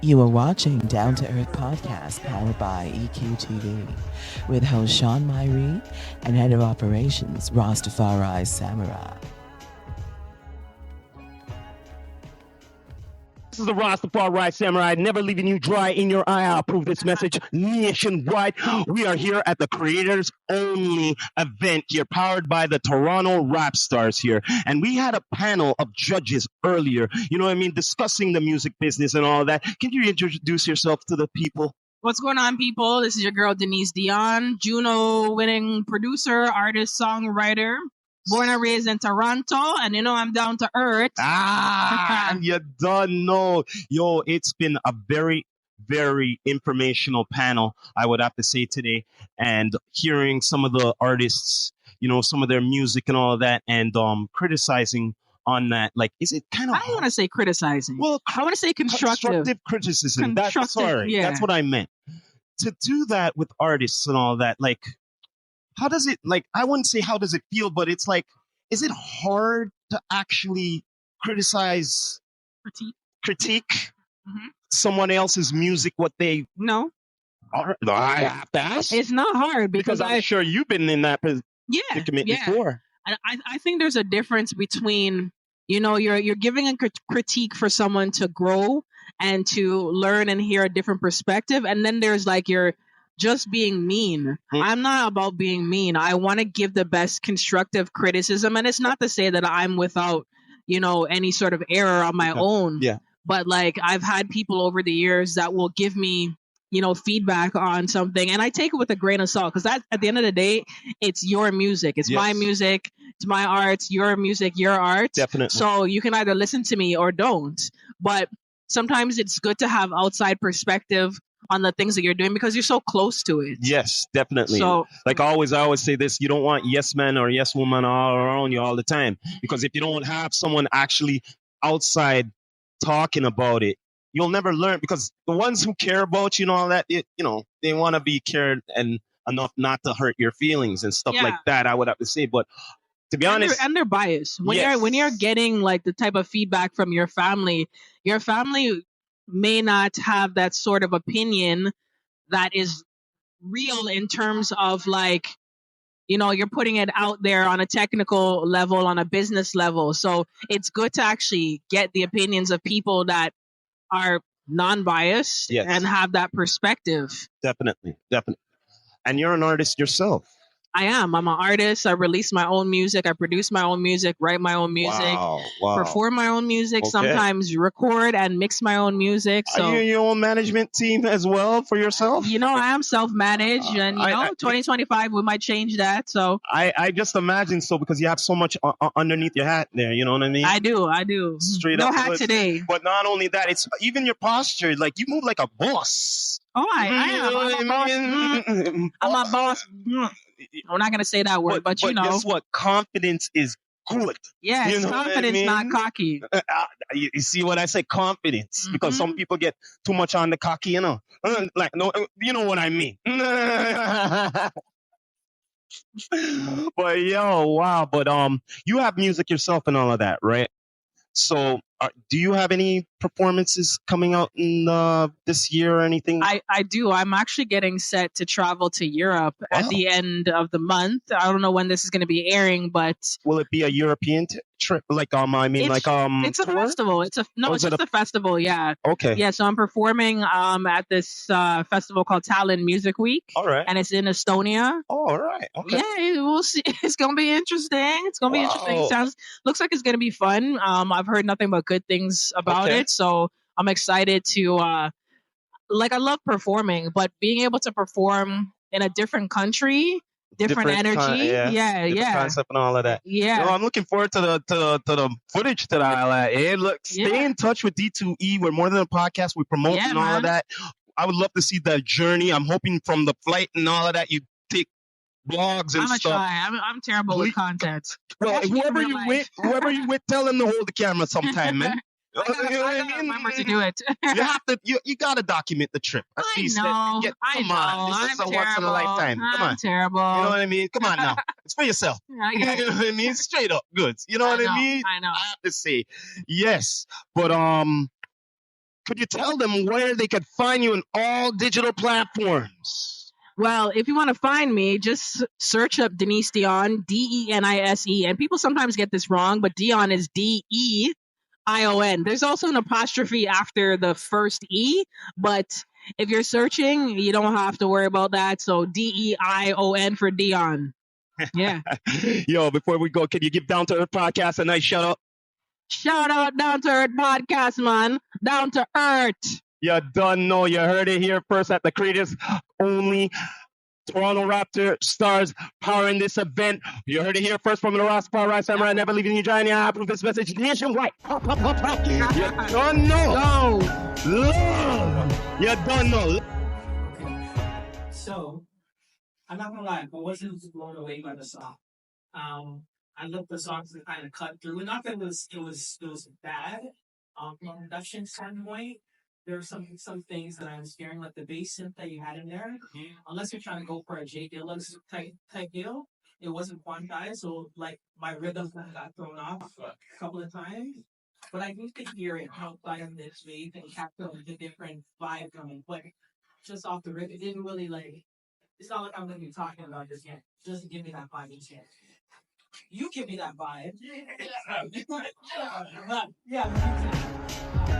You are watching Down to Earth Podcast powered by EQTV with host Sean Myrie and head of operations Rastafari Samurai. This is the Rastafari Samurai, never leaving you dry in your eye. I'll prove this message nationwide. We are here at the Creators Only event here, powered by the Toronto Rap Stars here. And we had a panel of judges earlier, you know what I mean, discussing the music business and all that. Can you introduce yourself to the people? What's going on, people? This is your girl, Denise D'ion, Juno winning producer, artist, songwriter. Born and raised in Toronto, and you know I'm down to earth. You don't know. Yo, it's been a very, very informational panel, I would have to say today. And hearing some of the artists, you know, some of their music and all of that, and criticizing on that. Like, is it kind of... I don't want to say criticizing. Well, I want to say constructive criticism. That's what I meant. To do that with artists and all that, like... How does it, like, I wouldn't say how does it feel, but it's like, is it hard to actually critique someone else's music, what they... No. I have to ask. It's not hard because I'm sure you've been in that predicament before. I think there's a difference between, you know, you're giving a critique for someone to grow and to learn and hear a different perspective. And then there's like your... just being mean. I'm not about being mean. I want to give the best constructive criticism. And it's not to say that I'm without, you know, any sort of error on my own. Yeah. But like I've had people over the years that will give me, you know, feedback on something. And I take it with a grain of salt because that at the end of the day, it's your music. It's my music. It's my art. Your music, your art. Definitely. So you can either listen to me or don't. But sometimes it's good to have outside perspective on the things that you're doing because you're so close to it. Yes, definitely. So, like I always say this, you don't want yes men or yes woman all around you all the time. Because if you don't have someone actually outside talking about it, you'll never learn. Because the ones who care about you and all that, you know, they want to be cared and enough not to hurt your feelings and stuff like that, I would have to say. But to be honest, and they're biased. When you're getting like the type of feedback from your family may not have that sort of opinion that is real in terms of like, you know, you're putting it out there on a technical level, on a business level. So it's good to actually get the opinions of people that are non-biased and have that perspective. Definitely. And you're an artist yourself. I am. I'm an artist. I release my own music. I produce my own music, write my own music, perform my own music, sometimes record and mix my own music. So, are you your own management team as well for yourself? You know, I am self-managed and, you know, 2025, we might change that. So I just imagine so because you have so much underneath your hat there. You know what I mean? I do. Straight no up. hat today. But not only that, it's even your posture. Like you move like a boss. Oh, I am. I'm a boss. I'm not going to say that word, but you know. Guess what? Confidence is good. Yes, you know confidence, not cocky. You see what I say? Confidence. Because some people get too much on the cocky, you know. Like, no, you know what I mean. But, wow. But you have music yourself and all of that, right? So do you have any performances coming out in this year or anything? I do. I'm actually getting set to travel to Europe at the end of the month. I don't know when this is going to be airing, but... Will it be a European trip? Like, it's a festival. It's just a festival, yeah. Okay. Yeah, so I'm performing at this festival called Tallinn Music Week. All right. And it's in Estonia. Oh, all right. Okay. Yeah, we'll see. It's going to be interesting. Looks like it's going to be fun. I've heard nothing but good things about it, so I'm excited to I love performing, but being able to perform in a different country, different energy, different concept and all of that. Yeah, I'm looking forward to the footage that stay in touch with D2E. We're more than a podcast. We promote and all of that. I would love to see that journey. I'm hoping from the flight and all of that you take blogs and stuff. I'm terrible with content. Well, whoever you with, tell them to hold the camera sometime, man. I gotta remember to do it. You have to. You gotta document the trip. At least I know. This is a once in a lifetime. Come on. Terrible. You know what I mean? Come on now. It's for yourself. You know what I mean? Straight up goods. You know what I mean? I know. I have to say yes, but Could you tell them where they could find you in all digital platforms? Well, if you want to find me, just search up Denise D'ion, Denise. And people sometimes get this wrong, but D'ion is Deion. There's also an apostrophe after the first E, but if you're searching, you don't have to worry about that. So Deion for D'ion. Yeah. Yo, before we go, can you give Down to Earth Podcast a nice shout out? Shout out Down to Earth Podcast, man. Down to Earth. You done know. You heard it here first at the greatest only Toronto Raptor stars powering this event. You heard it here first from the Rastafari Samurai. Never leaving you dry. Half of this message nationwide. You done know. Love. You done know. Okay. So, I'm not gonna lie, I wasn't blown away by the song. I looked the songs to kind of cut through. Not that it was bad. From a production standpoint, there were some things that I was hearing, like the bass synth that you had in there. Unless you're trying to go for a J Dillon type deal, it wasn't quantized. So like my rhythm kind of got thrown off a couple of times. But I do think hear it outside of this wave and capture the different vibe coming. But just off the rip, it didn't really like. It's not like I'm going to be talking about this yet. Just give me that vibe instead. You give me that vibe. Yeah.